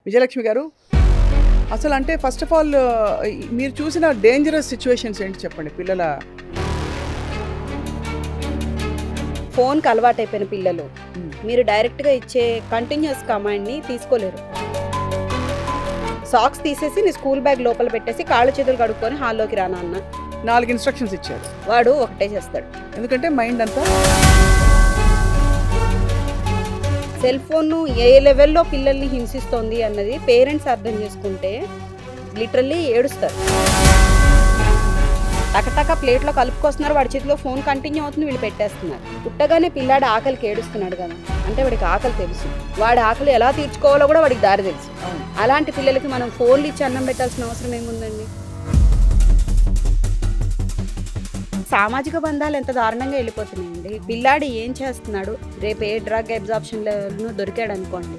విజయలక్ష్మి గారు, అసలు అంటే ఫస్ట్ ఆఫ్ ఆల్ మీరు చూసిన డేంజరస్ సిచ్యువేషన్స్ ఏంటి చెప్పండి పిల్లల. ఫోన్కి అలవాటైపోయిన పిల్లలు మీరు డైరెక్ట్గా ఇచ్చే కంటిన్యూస్ కమాండ్ని తీసుకోలేరు. సాక్స్ తీసేసి నీ స్కూల్ బ్యాగ్ లోపల పెట్టేసి కాళ్ళు చేతులు కడుక్కొని హాల్లోకి రానా అన్న 4 ఇన్స్ట్రక్షన్స్ ఇచ్చారు. వాడు ఒకటే చేస్తాడు. ఎందుకంటే మైండ్ అంతా సెల్ ఫోన్ ఏ లెవెల్లో పిల్లల్ని హింసిస్తోంది అన్నది పేరెంట్స్ అర్థం చేసుకుంటే లిటరల్లీ ఏడుస్తారు. టకటక ప్లేట్లో కలుపుకొస్తున్నారు, వాడి చేతిలో ఫోన్ కంటిన్యూ అవుతుంది, వీళ్ళు పెట్టేస్తున్నారు. పుట్టగానే పిల్లాడు ఆకలికి ఏడుస్తున్నాడు కదా, అంటే వాడికి ఆకలి తెలుసు, వాడి ఆకలి ఎలా తీర్చుకోవాలో కూడా వాడికి దారి తెలుసు. అలాంటి పిల్లలకి మనం ఫోన్లు ఇచ్చి అన్నం పెట్టాల్సిన అవసరం ఏముందండి? సామాజిక బంధాలు ఎంత దారుణంగా వెళ్ళిపోతున్నాయండి. పిల్లాడు ఏం చేస్తున్నాడు, రేపు ఏ డ్రగ్ అబ్జార్ప్షన్లో దొరికాడు అనుకోండి,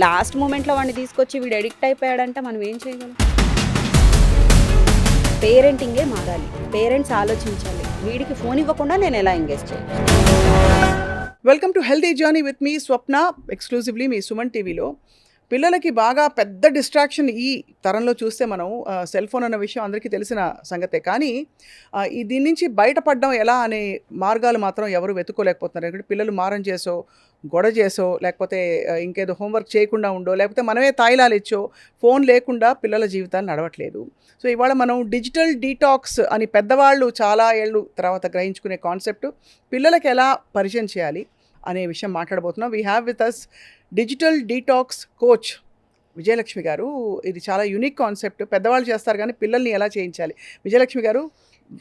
లాస్ట్ మూమెంట్లో వాడిని తీసుకొచ్చి వీడు అడిక్ట్ అయిపోయాడంటే మనం ఏం చేయగలం? పేరెంటింగే మారాలి, పేరెంట్స్ ఆలోచించాలి, వీడికి ఫోన్ ఇవ్వకుండా నేను ఎలా ఎంగేజ్ చేయాలి. Welcome to healthy journey with me Swapna, exclusively మీ సుమన్ టీవీలో. పిల్లలకి బాగా పెద్ద డిస్ట్రాక్షన్ ఈ తరంలో చూస్తే మనం సెల్ ఫోన్ అన్న విషయం అందరికీ తెలిసిన సంగతే, కానీ దీని నుంచి బయటపడడం ఎలా అనే మార్గాలు మాత్రం ఎవరు వెతుక్కోలేకపోతున్నారు. ఎందుకంటే పిల్లలు మారం చేసో, గొడవ చేసో, లేకపోతే ఇంకేదో హోంవర్క్ చేయకుండా ఉండో, లేకపోతే మనమే తాయిలాలు ఇచ్చో ఫోన్ లేకుండా పిల్లల జీవితాలు నడవట్లేదు. సో ఇవాళ మనం డిజిటల్ డీటాక్స్ అని పెద్దవాళ్ళు చాలా ఏళ్ళు తర్వాత గ్రహించుకునే కాన్సెప్ట్ పిల్లలకి ఎలా పరిచయం చేయాలి అనే విషయం మాట్లాడబోతున్నాం. We have with us digital detox coach Vijayalakshmi గారు. ఇది చాలా యూనిక్ కాన్సెప్ట్, పెద్దవాళ్ళు చేస్తారు కానీ పిల్లల్ని ఎలా చేయించాలి. విజయలక్ష్మి గారు,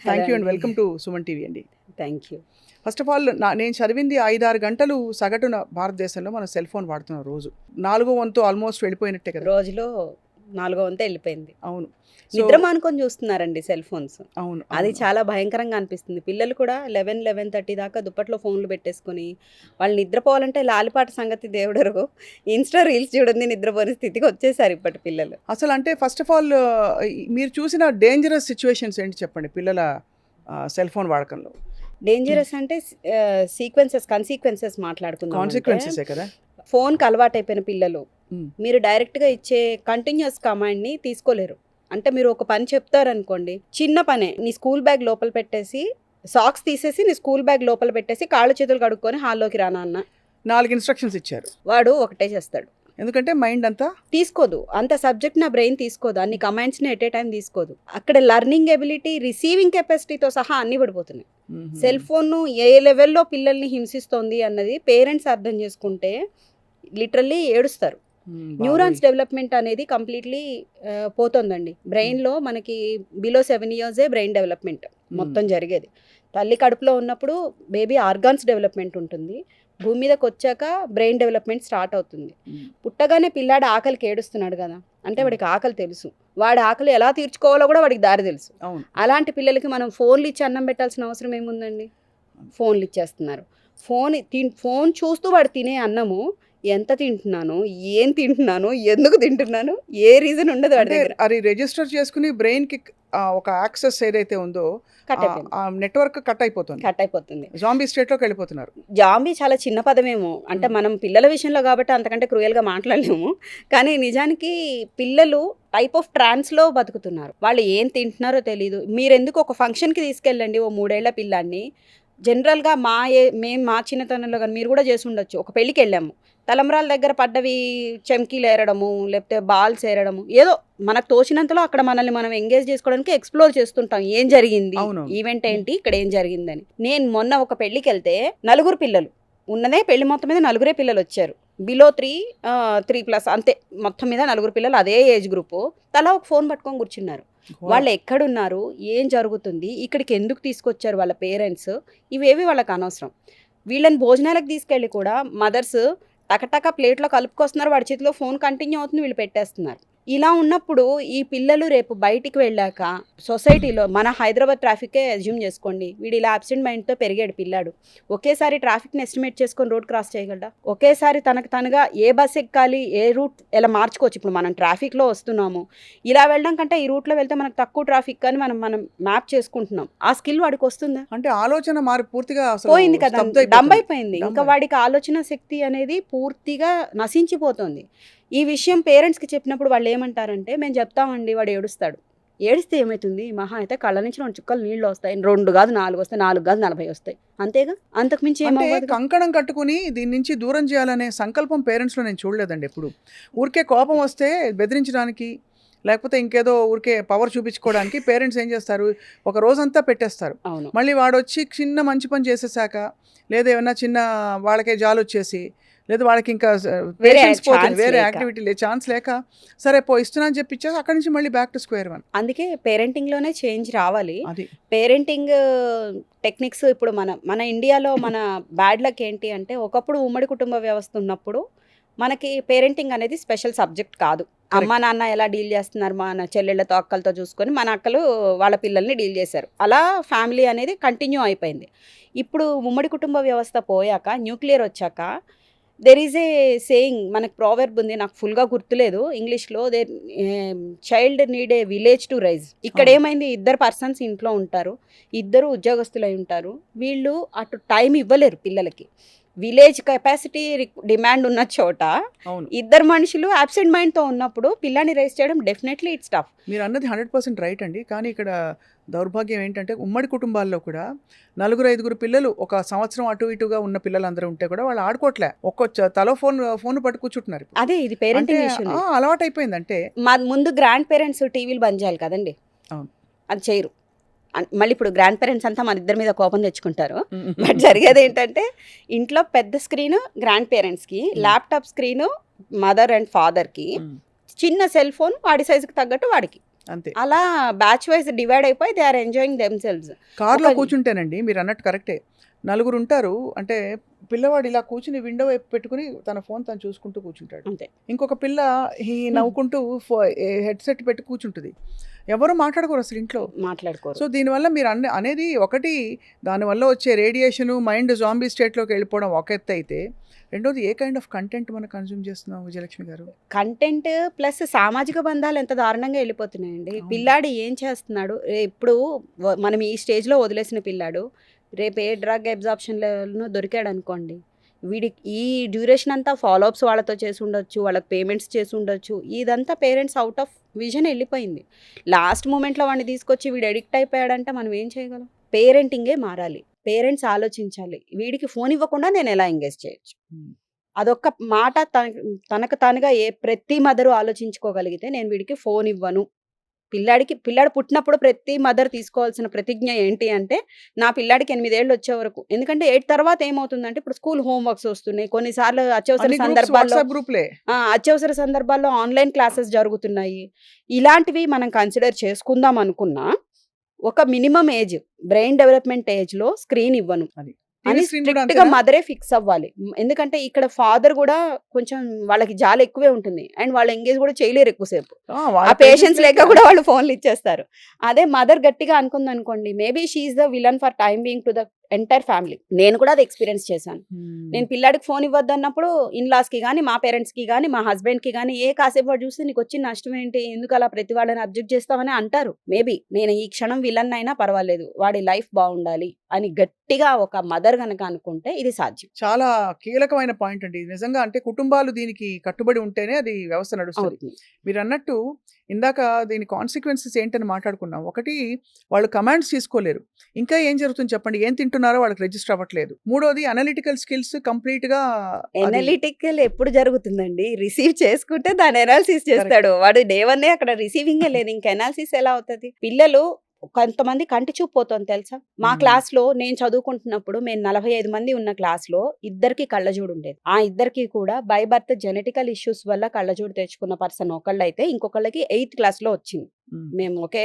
thank you and welcome to Suman TV అండి. Thank you. First of all నేను చదివింది 5-6 గంటలు సగటున భారతదేశంలో మనం సెల్ ఫోన్ వాడుతున్నాం రోజు. 4వ వంతు ఆల్మోస్ట్ వెళ్ళిపోయినట్టే కదా, రోజులో 4వ వంతు వెళ్ళిపోయింది. అవును, నిద్ర మానుకొని చూస్తున్నారండి సెల్ ఫోన్స్. అవును, అది చాలా భయంకరంగా అనిపిస్తుంది. పిల్లలు కూడా 11-11:30 దాకా దుప్పట్లో ఫోన్లు పెట్టేసుకొని వాళ్ళు నిద్రపోవాలంటే లాలిపాట సంగతి దేవుడరు, ఇన్స్టా రీల్స్ చూడండి నిద్రపోని స్థితికి వచ్చేసారు ఇప్పటి పిల్లలు. అసలు అంటే ఫస్ట్ ఆఫ్ ఆల్ మీరు చూసిన డేంజరస్ సిచ్యువేషన్స్ ఏంటి చెప్పండి పిల్లల సెల్ ఫోన్ వాడకంలో. డేంజరస్ అంటే కన్సీక్వెన్సెస్ మాట్లాడుకుందాం. కాన్సిక్వెన్సెసే కదా. ఫోన్కి అలవాటైపోయిన పిల్లలు మీరు డైరెక్ట్గా ఇచ్చే కంటిన్యూస్ కమాండ్ని తీసుకోలేరు. అంటే మీరు ఒక పని చెప్తారనుకోండి, చిన్న పనే, నీ స్కూల్ బ్యాగ్ లోపల పెట్టేసి సాక్స్ తీసేసి నీ స్కూల్ బ్యాగ్ లోపల పెట్టేసి కాళ్ళు చేతులు కడుక్కొని హాల్లోకి రానా అన్న 4 ఇన్స్ట్రక్షన్స్ ఇచ్చారు. వాడు ఒకటే చేస్తాడు. ఎందుకంటే మైండ్ అంతా తీసుకోదు, అంత సబ్జెక్ట్ నా బ్రెయిన్ తీసుకోదు, అన్ని కమాండ్స్ని ఎట్ ఏ టైం తీసుకోదు. అక్కడ లర్నింగ్ ఎబిలిటీ, రిసీవింగ్ కెపాసిటీతో సహా అన్ని పడిపోతున్నాయి. సెల్ ఫోన్ ఏ లెవెల్లో పిల్లల్ని హింసిస్తోంది అన్నది పేరెంట్స్ అర్థం చేసుకుంటే లిటరల్లీ ఏడుస్తారు. న్యూరాన్స్ డెవలప్మెంట్ అనేది కంప్లీట్లీ పోతుందండి. బ్రెయిన్లో మనకి బిలో 7 years బ్రెయిన్ డెవలప్మెంట్ మొత్తం జరిగేది. తల్లి కడుపులో ఉన్నప్పుడు బేబీ ఆర్గాన్స్ డెవలప్మెంట్ ఉంటుంది, భూమి మీదకి వచ్చాక బ్రెయిన్ డెవలప్మెంట్ స్టార్ట్ అవుతుంది. పుట్టగానే పిల్లాడు ఆకలికి ఏడుస్తున్నాడు కదా, అంటే వాడికి ఆకలి తెలుసు, వాడి ఆకలి ఎలా తీర్చుకోవాలో కూడా వాడికి దారి తెలుసు. అలాంటి పిల్లలకి మనం ఫోన్లు ఇచ్చి అన్నం పెట్టాల్సిన అవసరం ఏముందండి? ఫోన్లు ఇచ్చేస్తున్నారు. ఫోన్ చూస్తూ వాడు తినే అన్నము ఎంత తింటున్నాను, ఏం తింటున్నాను, ఎందుకు తింటున్నాను, ఏ రీజన్ ఉండదు వాడి దగ్గర. అది రిజిస్టర్ చేసుకుని బ్రెయిన్కి ఒక యాక్సెస్ ఏదైతే ఉందో నెట్వర్క్ కట్ అయిపోతుంది. జాంబీ స్టేట్లోకి వెళ్ళిపోతున్నారు. జాంబీ చాలా చిన్న పదమేమో, అంటే మనం పిల్లల విషయంలో కాబట్టి అంతకంటే క్రూయల్గా మాట్లాడలేము, కానీ నిజానికి పిల్లలు టైప్ ఆఫ్ ట్రాన్స్లో బతుకుతున్నారు. వాళ్ళు ఏం తింటున్నారో తెలియదు. మీరెందుకు ఒక ఫంక్షన్కి తీసుకెళ్ళండి ఓ 3 ఏళ్ల పిల్లాన్ని. జనరల్గా మేము మా చిన్నతనంలో కానీ మీరు కూడా చేసి ఉండొచ్చు, ఒక పెళ్ళికి వెళ్ళాము, తలంబ్రాల దగ్గర పడ్డవి చెంకీలు ఏరడము, లేకపోతే బాల్స్ ఏరడము, ఏదో మనకు తోచినంతలో అక్కడ మనల్ని మనం ఎంగేజ్ చేసుకోవడానికి ఎక్స్ప్లోర్ చేస్తుంటాం, ఏం జరిగింది, ఈవెంట్ ఏంటి, ఇక్కడ ఏం జరిగిందని. నేను మొన్న ఒక పెళ్ళికి వెళ్తే 4 పిల్లలు ఉన్నదే, పెళ్లి మొత్తం మీద 4 పిల్లలు వచ్చారు, బిలో 3+ అంతే, మొత్తం మీద 4 పిల్లలు, అదే ఏజ్ గ్రూపు, తలా ఒక ఫోన్ పట్టుకొని కూర్చున్నారు. వాళ్ళు ఎక్కడున్నారు, ఏం జరుగుతుంది, ఇక్కడికి ఎందుకు తీసుకొచ్చారు వాళ్ళ పేరెంట్స్, ఇవేవి వాళ్ళకి అనవసరం. వీళ్ళని భోజనాలకు తీసుకెళ్ళి కూడా మదర్స్ టకటక ప్లేట్లో కలుపుకొస్తున్నారు, వాడి చేతిలో ఫోన్ కంటిన్యూ అవుతుంది, వీళ్ళు పెట్టేస్తున్నారు. ఇలా ఉన్నప్పుడు ఈ పిల్లలు రేపు బయటికి వెళ్ళాక సొసైటీలో, మన హైదరాబాద్ ట్రాఫికే అజ్యూమ్ చేసుకోండి, వీడు ఇలా అబ్సెంట్ మైండ్తో పెరిగాడు పిల్లాడు, ఒకేసారి ట్రాఫిక్ని ఎస్టిమేట్ చేసుకొని రోడ్ క్రాస్ చేయగలడా? ఒకేసారి తనగా ఏ బస్ ఎక్కాలి, ఏ రూట్ ఎలా మార్చుకోవచ్చు. ఇప్పుడు మనం ట్రాఫిక్లో వస్తున్నాము, ఇలా వెళ్ళడం కంటే ఈ రూట్లో వెళ్తే మనకు తక్కువ ట్రాఫిక్ అని మనం మ్యాప్ చేసుకుంటున్నాం. ఆ స్కిల్ వాడికి వస్తుందా? అంటే ఆలోచన పూర్తిగా పోయింది కదా, డంబ్ అయిపోయింది. ఇంకా వాడికి ఆలోచన శక్తి అనేది పూర్తిగా నశించిపోతుంది. ఈ విషయం పేరెంట్స్కి చెప్పినప్పుడు వాళ్ళు ఏమంటారంటే మేము చెప్తామండి వాడు ఏడుస్తాడు. ఏడిస్తే ఏమవుతుంది, మహా అయితే కళ్ళ నుంచి 2 చుక్కలు నీళ్ళు వస్తాయి, 2 కాదు 4 వస్తాయి, 4 కాదు 40 వస్తాయి, అంతేగా, అంతకుమించి అంటే ఏమవ్వదు. కంకణం కట్టుకుని దీని నుంచి దూరం చేయాలనే సంకల్పం పేరెంట్స్లో నేను చూడలేదండి ఎప్పుడు. ఊరికే కోపం వస్తే బెదిరించడానికి, లేకపోతే ఇంకేదో ఊరికే పవర్ చూపించుకోవడానికి పేరెంట్స్ ఏం చేస్తారు, ఒక రోజంతా పెట్టేస్తారు. అవును. మళ్ళీ వాడొచ్చి చిన్న మంచి పని చేసేసాక, లేదా ఏమన్నా చిన్న వాళ్ళకే జాలి వచ్చేసి, లేదా వాళ్ళకి ఇంకా వేరే పేషెన్స్ పోతుంది, ఛాన్స్ వేరే లేక. యాక్టివిటీ ఛాన్స్ లేక, సరే పో ఇస్తున్నా అని చెప్పి ఇచ్చేసి అక్కడి నుంచి మళ్ళీ బ్యాక్ టు స్క్వేర్ వన్. అందుకే పేరెంటింగ్లోనే చేంజ్ రావాలి. అది పేరెంటింగ్ టెక్నిక్స్ ఇప్పుడు మన ఇండియాలో మన బ్యాడ్ లక్ ఏంటి అంటే, ఒకప్పుడు ఉమ్మడి కుటుంబ వ్యవస్థ ఉన్నప్పుడు మనకి పేరెంటింగ్ అనేది స్పెషల్ సబ్జెక్ట్ కాదు. అమ్మ నాన్న ఎలా డీల్ చేస్తున్నారు, మన చెల్లెళ్ళతో అక్కలతో చూసుకొని మన అక్కలు వాళ్ళ పిల్లల్ని డీల్ చేశారు. అలా ఫ్యామిలీ అనేది కంటిన్యూ అయిపోయింది. ఇప్పుడు ఉమ్మడి కుటుంబ వ్యవస్థ పోయాక, న్యూక్లియర్ వచ్చాక, దెర్ ఈజ్ ఏ సేయింగ్, మనకు ప్రావర్బ్ ఉంది, నాకు ఫుల్గా గుర్తులేదు ఇంగ్లీష్లో, child need a village to raise. ఇక్కడ ఏమైంది, 2 పర్సన్స్ ఇంట్లో ఉంటారు, 2 ఉద్యోగస్తులు అయి ఉంటారు, వీళ్ళు అటు టైం ఇవ్వలేరు పిల్లలకి. విలేజ్ కెపాసిటీ డిమాండ్ ఉన్న చోట అవును 2 మనుషులు అబ్సెంట్ మైండ్తో ఉన్నప్పుడు పిల్లాన్ని రైజ్ చేయడం డెఫినెట్లీ ఇట్స్ టఫ్. మీరు అన్నది 100% రైట్ అండి. కానీ ఇక్కడ దౌర్భాగ్యం ఏంటంటే ఉమ్మడి కుటుంబాల్లో కూడా 4-5 పిల్లలు ఒక సంవత్సరం అటు ఇటుగా ఉన్న పిల్లలందరూ ఉంటే కూడా వాళ్ళు ఆడుకోవట్లే, తలో ఫోన్ పట్టు కూర్చుంటున్నారు. అదే ఇది అంటే పేరెంటింగ్ ఇష్యూ. అలవాటు అయిపోయింది. అంటే మా ముందు గ్రాండ్ పేరెంట్స్ టీవీలు బంద్ చేయాలి కదండి, అవును. అది చేయరు. మళ్ళీ ఇప్పుడు గ్రాండ్ పేరెంట్స్ అంతా మన ఇద్దరి మీద కోపం తెచ్చుకుంటారు. బట్ జరిగేది ఏంటంటే, ఇంట్లో పెద్ద స్క్రీన్ గ్రాండ్ పేరెంట్స్కి, ల్యాప్టాప్ స్క్రీన్ మదర్ అండ్ ఫాదర్కి, చిన్న సెల్ ఫోన్ వాడి సైజుకి తగ్గట్టు వాడికి, అంతే. అలా బ్యాచ్ వైజ్ డివైడ్ అయిపోయి they are enjoying themselves. కార్లో కూర్చుంటేనండి మీరు అన్నట్టు కరెక్టే, 4 ఉంటారు అంటే పిల్లవాడు ఇలా కూర్చుని విండో వైపు పెట్టుకుని తన ఫోన్ తను చూసుకుంటూ కూర్చుంటాడు. అంతే. ఇంకొక పిల్ల నవ్వుకుంటూ హెడ్సెట్ పెట్టి కూర్చుంటుంది. ఎవరు మాట్లాడుకోరు అసలు ఇంట్లో. మాట్లాడుకోరు. సో దీనివల్ల మీరు అనేది ఒకటి, దానివల్ల వచ్చే రేడియేషను, మైండ్ జాంబీ స్టేట్లోకి వెళ్ళిపోవడం ఒక ఎత్తు అయితే, రెండోది ఏ కైండ్ ఆఫ్ కంటెంట్ మనం కన్జ్యూమ్ చేస్తున్నాం విజయలక్ష్మి గారు? కంటెంట్ ప్లస్ సామాజిక బంధాలు ఎంత దారుణంగా వెళ్ళిపోతున్నాయండి. అవును. పిల్లాడు ఏం చేస్తున్నాడు, ఇప్పుడు మనం ఈ స్టేజ్లో వదిలేసిన పిల్లాడు రేపు ఏ డ్రగ్ అబ్జార్ప్షన్లో దొరికాడు అనుకోండి, వీడికి ఈ డ్యూరేషన్ అంతా ఫాలోఅప్స్ వాళ్ళతో చేసి ఉండొచ్చు, వాళ్ళకి పేమెంట్స్ చేసి ఉండొచ్చు, ఇదంతా పేరెంట్స్ అవుట్ ఆఫ్ విజన్ వెళ్ళిపోయింది. లాస్ట్ మూమెంట్లో వాడిని తీసుకొచ్చి వీడు ఎడిక్ట్ అయిపోయాడంటే మనం ఏం చేయగలం? పేరెంటింగే మారాలి. పేరెంట్స్ ఆలోచించాలి, వీడికి ఫోన్ ఇవ్వకుండా నేను ఎలా ఎంగేజ్ చేయొచ్చు. అదొక్క మాట తనకు తానుగా ప్రతి మదరు ఆలోచించుకోగలిగితే, నేను వీడికి ఫోన్ ఇవ్వను. పిల్లాడు పుట్టినప్పుడు ప్రతి మదర్ తీసుకోవాల్సిన ప్రతిజ్ఞ ఏంటి అంటే, నా పిల్లాడికి 8 ఏళ్ళు వచ్చే వరకు, ఎందుకంటే 8 తర్వాత ఏమవుతుందంటే, ఇప్పుడు స్కూల్ హోంవర్క్స్ వస్తున్నాయి, కొన్నిసార్లు అత్యవసర సందర్భాల్లో ఆన్లైన్ క్లాసెస్ జరుగుతున్నాయి. ఇలాంటివి మనం కన్సిడర్ చేసుకుందాం అనుకున్నా, ఒక మినిమం ఏజ్, బ్రెయిన్ డెవలప్మెంట్ ఏజ్లో స్క్రీన్ ఇవ్వను అని స్ట్రిక్ట్ గా మదరే ఫిక్స్ అవ్వాలి. ఎందుకంటే ఇక్కడ ఫాదర్ కూడా కొంచెం వాళ్ళకి జాలి ఎక్కువే ఉంటుంది, అండ్ వాళ్ళు ఎంగేజ్ కూడా చేయలేరు ఎక్కువసేపు, ఆ పేషెన్స్ లేక కూడా వాళ్ళు ఫోన్లు ఇచ్చేస్తారు. అదే మదర్ గట్టిగా అనుకుంది అనుకోండి, maybe she is the villain for time being to the entire family. నేను కూడా అది ఎక్స్పీరియన్స్ చేశాను. నేను పిల్లాడికి ఫోన్ ఇవ్వద్దు అన్నప్పుడు ఇన్లాస్కి కానీ, మా పేరెంట్స్కి కానీ, మా హస్బెండ్కి కానీ, కాసేపు వాడు చూస్తే నీకు వచ్చిన నష్టం ఏంటి, ఎందుకు అలా ప్రతి వాళ్ళని అబ్జెక్ట్ చేస్తామని అంటారు. మేబీ నేను ఈ క్షణం విలన్ అయినా పర్వాలేదు, వాడి లైఫ్ బాగుండాలి అని గట్టిగా ఒక మదర్ కనుక అనుకుంటే ఇది సాధ్యం. చాలా కీలకమైన పాయింట్ అండి నిజంగా. అంటే కుటుంబాలు దీనికి కట్టుబడి ఉంటేనే అది వ్యవస్థ నడుస్తుంది. మీరు అన్నట్టు ఇందాక దీని కాన్సిక్వెన్సెస్ ఏంటని మాట్లాడుకున్నాం. ఒకటి, వాళ్ళు కమాండ్స్ తీసుకోలేరు. ఇంకా ఏం జరుగుతుంది చెప్పండి, ఏం తింటున్నారో వాళ్ళకి రిజిస్టర్ అవ్వట్లేదు. మూడోది, అనలిటికల్ స్కిల్స్ కంప్లీట్ గా. అనలిటికల్ ఎప్పుడు జరుగుతుందండి, రిసీవ్ చేసుకుంటే దాని ఎనాలిసిస్ చేస్తాడు వాడు. డే 1 అక్కడ రిసీవింగే లేదు, ఇంకా ఎనాలిసిస్ ఎలా అవుతుంది? పిల్లలు కొంతమంది కంటి చూపు పోతుంది తెలుసా. మా క్లాస్లో నేను చదువుకుంటున్నప్పుడు మేము 45 మంది ఉన్న క్లాస్లో 2కి కళ్ళజోడు ఉండేది. ఆ 2కి కూడా బై బర్త్ జెనెటికల్ ఇష్యూస్ వల్ల కళ్ళజోడు తెచ్చుకున్న పర్సన్ ఒకళ్ళైతే, ఇంకొకళ్ళకి 8th క్లాస్లో వచ్చింది. మేము ఒకే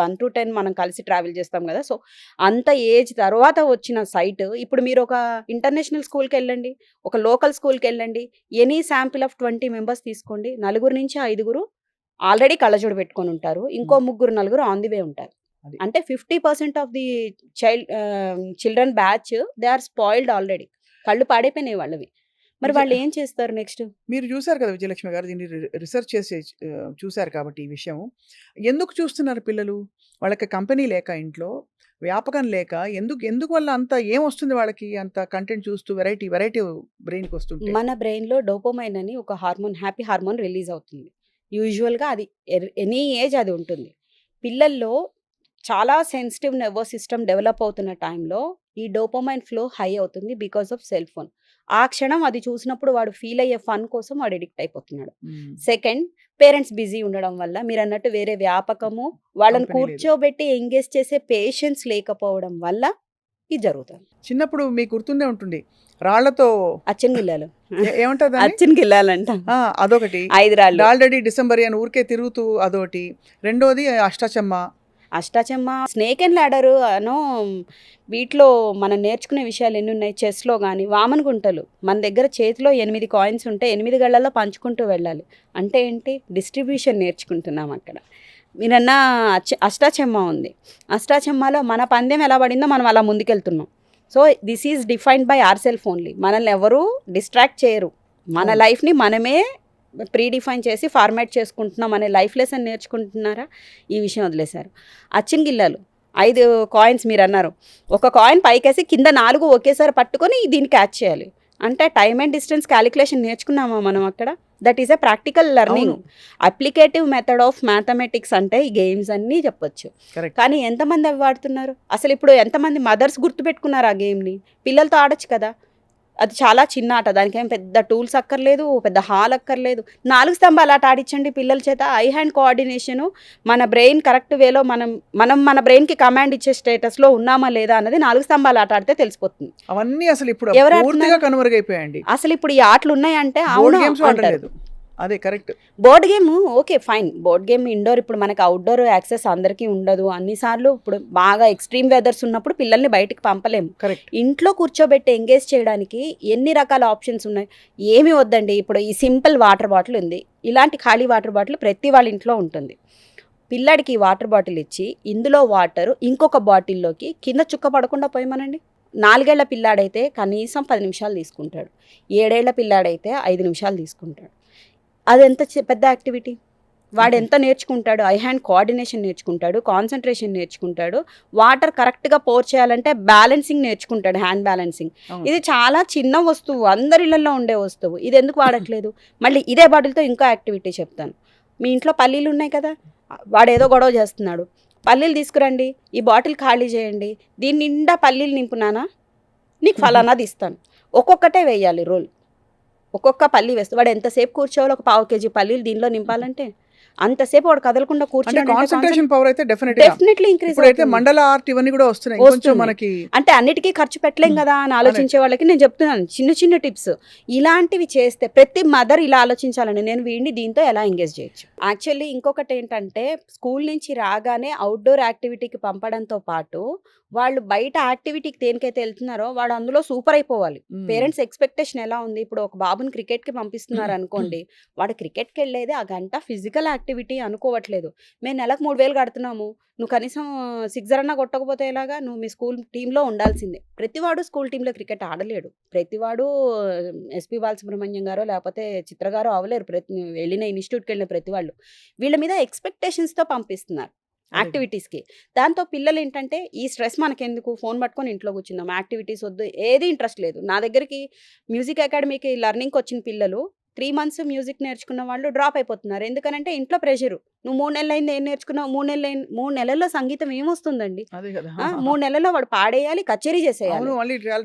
1 to 10 మనం కలిసి ట్రావెల్ చేస్తాం కదా. సో అంత ఏజ్ తర్వాత వచ్చిన సైట్. ఇప్పుడు మీరు ఒక ఇంటర్నేషనల్ స్కూల్కి వెళ్ళండి, ఒక లోకల్ స్కూల్కి వెళ్ళండి, ఎనీ శాంపిల్ ఆఫ్ 20 మెంబర్స్ తీసుకోండి, 4 నుంచి 5 ఆల్రెడీ కళ్ళజోడు పెట్టుకొని ఉంటారు, ఇంకో 3-4 ఆన్ ది వే ఉంటారు. అంటే 50% of the children batch they are spoiled already. కళ్ళు పాడైపోయినాయి వాళ్ళవి. మరి వాళ్ళు ఏం చేస్తారు నెక్స్ట్? మీరు చూసారు కదా విజయలక్ష్మి గారు, దీన్ని రిసర్చ్ చేసి చూసారు కాబట్టి ఈ విషయం. ఎందుకు చూస్తున్నారు పిల్లలు? వాళ్ళకి కంపెనీ లేక ఇంట్లో, వ్యాపకం లేక ఎందుకు ఎందుకు వల్ల అంత ఏమొస్తుంది వాళ్ళకి అంత కంటెంట్ చూస్తూ వెరైటీ బ్రెయిన్‌కి వస్తుంటే? మన బ్రెయిన్‌లో డోపమైన్ అని ఒక హార్మోన్, హ్యాపీ హార్మోన్ రిలీజ్ అవుతుంది. యూజువల్‌గా అది ఎనీ ఏజ్ అది ఉంటుంది. పిల్లల్లో చాలా సెన్సిటివ్ నర్వస్ సిస్టమ్ డెవలప్ అవుతున్న టైంలో ఈ డోపమైన్ ఫ్లో హై అవుతుంది బికాస్ ఆఫ్ సెల్ ఫోన్. ఆ క్షణం అది చూసినప్పుడు వాడు ఫీల్ అయ్యే ఫన్ కోసం వాడు ఎడిక్ట్ అయిపోతున్నాడు. హ్మ్. సెకండ్, పేరెంట్స్ బిజీ ఉండడం వల్ల మీరన్నట్టు వేరే వ్యాపకము, వాళ్ళని కంపెనీ లేదు. కూర్చోబెట్టి ఎంగేజ్ చేసే పేషెన్స్ లేకపోవడం వల్ల ఇది జరుగుతుంది. చిన్నప్పుడు మీకు గుర్తుండే ఉంటుంది. రాళ్ళతో అచ్చంగిల్లాలు ఏమంటారు దాన్ని? అచ్చంగిల్లాలంట. ఆ! అదొకటి. 5 రాళ్ళు. డాల్డడి డిసెంబరి అని ఊరికే తిరుగుతూ అదోటి. రెండోది అష్టాచెమ్మ. అష్టాచెమ్మ, స్నేక్ అండ్ ల్యాడరు అనో వీటిలో మనం నేర్చుకునే విషయాలు ఎన్ని ఉన్నాయి. చెస్‌లో గాని, వామన గుంటలు. మన దగ్గర చేతిలో 8 కాయిన్స్ ఉంటే 8 గళ్ళల్లో పంచుకుంటూ వెళ్ళాలి. అంటే ఏంటి? డిస్ట్రిబ్యూషన్ నేర్చుకుంటున్నాం అక్కడ. మీరన్న అష్టాచెమ్మ ఉంది. అష్టాచెమ్మలో మన పందెం ఎలా పడిందో మనం అలా ముందుకెళ్తున్నాం. So, this is defined by our self only. మనల్ని ఎవరు డిస్ట్రాక్ట్ చేయరు. మన అవును. లైఫ్‌ని మనమే ప్రీ డిఫైన్ చేసి ఫార్మాట్ చేసుకుంటున్నాం అనే లైఫ్ లెసన్ నేర్చుకుంటున్నారా? ఈ విషయం వదిలేశారు. అచ్చిన 5 కాయిన్స్ మీరన్నారు. ఒక కాయిన్ పైకేసి కింద 4 ఒకేసారి పట్టుకొని దీన్ని క్యాచ్ చేయాలి. అంటే టైమ్ అండ్ డిస్టెన్స్ క్యాలిక్యులేషన్ నేర్చుకున్నామా మనం అక్కడ? That is a practical learning. అవును. అప్లికేటివ్ మెథడ్ ఆఫ్ మ్యాథమెటిక్స్ అంటే ఈ గేమ్స్ అన్నీ చెప్పొచ్చు. కరెక్ట్. కానీ ఎంతమంది అవి వాడుతున్నారు? అసలు ఇప్పుడు ఎంతమంది మదర్స్ గుర్తుపెట్టుకున్నారు ఆ గేమ్‌ని? పిల్లలతో ఆడొచ్చు కదా! అది చాలా చిన్న ఆట. దానికేం పెద్ద టూల్స్ అక్కర్లేదు, పెద్ద హాల్ అక్కర్లేదు. 4 స్తంభాలు ఆట ఆడించండి పిల్లల చేత. ఐ హ్యాండ్ కోఆర్డినేషను, మన బ్రెయిన్ కరెక్ట్ వేలో మనం మన బ్రెయిన్‌కి కమాండ్ ఇచ్చే స్టేటస్‌లో ఉన్నామా లేదా అన్నది 4 స్తంభాలు ఆట ఆడితే తెలిసిపోతుంది. అవన్నీ అసలు ఇప్పుడు ఎవరు పూర్తిగా ఆడుతున్నారు? కనుమరుగైపోయాయండి. అసలు ఇప్పుడు ఈ ఆటలు ఉన్నాయంటే బోర్డ్ అవును గేమ్స్ అంటారు. ఆడలేదు. అదే correct. Board game okay fine. Board game indoor, ఇప్పుడు మనకి అవుట్‌డోర్ యాక్సెస్ అందరికీ ఉండదు. అన్నిసార్లు ఇప్పుడు బాగా ఎక్స్‌ట్రీమ్ వెదర్స్ ఉన్నప్పుడు పిల్లల్ని బయటికి పంపలేము. కరెక్ట్. ఇంట్లో కూర్చోబెట్టి ఎంగేజ్ చేయడానికి ఎన్ని రకాల ఆప్షన్స్ ఉన్నాయి. ఏమి వద్దండి, ఇప్పుడు ఈ సింపుల్ వాటర్ బాటిల్ ఉంది. ఇలాంటి ఖాళీ వాటర్ బాటిల్ ప్రతి వాళ్ళ ఇంట్లో ఉంటుంది. పిల్లాడికి వాటర్ బాటిల్ ఇచ్చి ఇందులో వాటర్ ఇంకొక బాటిల్లోకి కింద చుక్క పడకుండా పోయమనండి. 4 ఏళ్ల పిల్లాడైతే కనీసం 10 నిమిషాలు తీసుకుంటాడు. 7 ఏళ్ల పిల్లాడైతే 5 నిమిషాలు తీసుకుంటాడు. అదెంత పెద్ద యాక్టివిటీ. వాడు ఎంత నేర్చుకుంటాడు? ఐ హ్యాండ్ కోఆర్డినేషన్ నేర్చుకుంటాడు, కాన్సంట్రేషన్ నేర్చుకుంటాడు, వాటర్ కరెక్ట్‌గా పోర్ చేయాలంటే బ్యాలెన్సింగ్ నేర్చుకుంటాడు, హ్యాండ్ బ్యాలెన్సింగ్. అవును. ఇది చాలా చిన్న వస్తువు, అందరి ఇళ్లల్లో ఉండే వస్తువు. ఇది ఎందుకు వాడట్లేదు? మళ్ళీ ఇదే బాటిల్‌తో ఇంకో యాక్టివిటీ చెప్తాను. మీ ఇంట్లో పల్లీలు ఉన్నాయి కదా, వాడేదో గొడవ చేస్తున్నాడు. పల్లీలు తీసుకురండి, ఈ బాటిల్ ఖాళీ చేయండి, దీని నిండా పల్లీలు నింపునానా, నీకు ఫలానాది ఇస్తాను. ఒక్కొక్కటే వేయాలి రోల్. ఒక్కొక్క పల్లి వేస్తే వాడు ఎంతసేపు కూర్చోవాలి? ఒక పావు కేజీ పల్లీలు దీనిలో నింపాలంటే అంతసేపు వాడు కదలకుండా అంటే కూర్చున్నాడు. కాన్సంట్రేషన్ పవర్ అయితే డెఫినెట్‌గా. డెఫినెట్లీ ఇంక్రీజ్ ఇప్పుడైతే అవుతుంది. మండల ఆర్ట్ ఇవన్నీ కూడా వస్తున్నాయి. కొంచెం వస్తున్నాయి. మనకి అంటే అన్నిటికీ ఖర్చు పెట్టలేం కదా అని ఆలోచించే వాళ్ళకి నేను చెప్తున్నాను చిన్న చిన్న టిప్స్. ఇలాంటివి చేస్తే ప్రతి మదర్ ఇలా ఆలోచించాలండి, నేను వీడిని దీంతో ఎలా ఎంగేజ్ చేయొచ్చు. యాక్చువల్లీ ఇంకొకటి ఏంటంటే, స్కూల్ నుంచి రాగానే అవుట్డోర్ యాక్టివిటీకి పంపడంతో పాటు వాళ్ళు బయట యాక్టివిటీకి దేనికైతే వెళ్తున్నారో వాడు అందులో సూపర్ అయిపోవాలి. పేరెంట్స్ ఎక్స్పెక్టేషన్ ఎలా ఉంది? ఇప్పుడు ఒక బాబుని క్రికెట్‌కి పంపిస్తున్నారు అనుకోండి, వాడు క్రికెట్‌కి వెళ్ళేది ఆ గంట ఫిజికల్ యాక్టివిటీ అనుకోవట్లేదు. మేము నెలకు 3000 కడుతున్నాము, నువ్వు కనీసం సిక్సర్ అన్నా కొట్టకపోతే ఎలాగా? నువ్వు మీ స్కూల్ టీంలో ఉండాల్సిందే. ప్రతివాడు స్కూల్ టీంలో క్రికెట్ ఆడలేడు. ప్రతివాడు ఎస్పి బాలసుబ్రహ్మణ్యం గారో లేకపోతే చిత్ర గారో అవ్వలేరు. వెళ్ళిన ఇన్స్టిట్యూట్‌కి వెళ్ళిన ప్రతి వాళ్ళు వీళ్ళ మీద ఎక్స్పెక్టేషన్స్‌తో పంపిస్తున్నారు యాక్టివిటీస్‌కి. దాంతో పిల్లలు ఏంటంటే, ఈ స్ట్రెస్ మనకెందుకు, ఫోన్ పట్టుకొని ఇంట్లో కూర్చుందాం, యాక్టివిటీస్ వద్దు, ఏది ఇంట్రెస్ట్ లేదు. నా దగ్గరికి మ్యూజిక్ అకాడమీకి లెర్నింగ్‌కి వచ్చిన పిల్లలు 3 మంత్స్ మ్యూజిక్ నేర్చుకున్న వాళ్ళు డ్రాప్ అయిపోతున్నారు. ఎందుకనంటే ఇంట్లో ప్రెషరు. నువ్వు 3 నెలలైంది ఏం నేర్చుకున్నావు? 3 నెలల్లో సంగీతం ఏమొస్తుందండి? అదే కదా. 3 నెలల్లో వాడు పాడేయాలి, కచేరీ చేసేయాలి. అవును. మళ్ళీ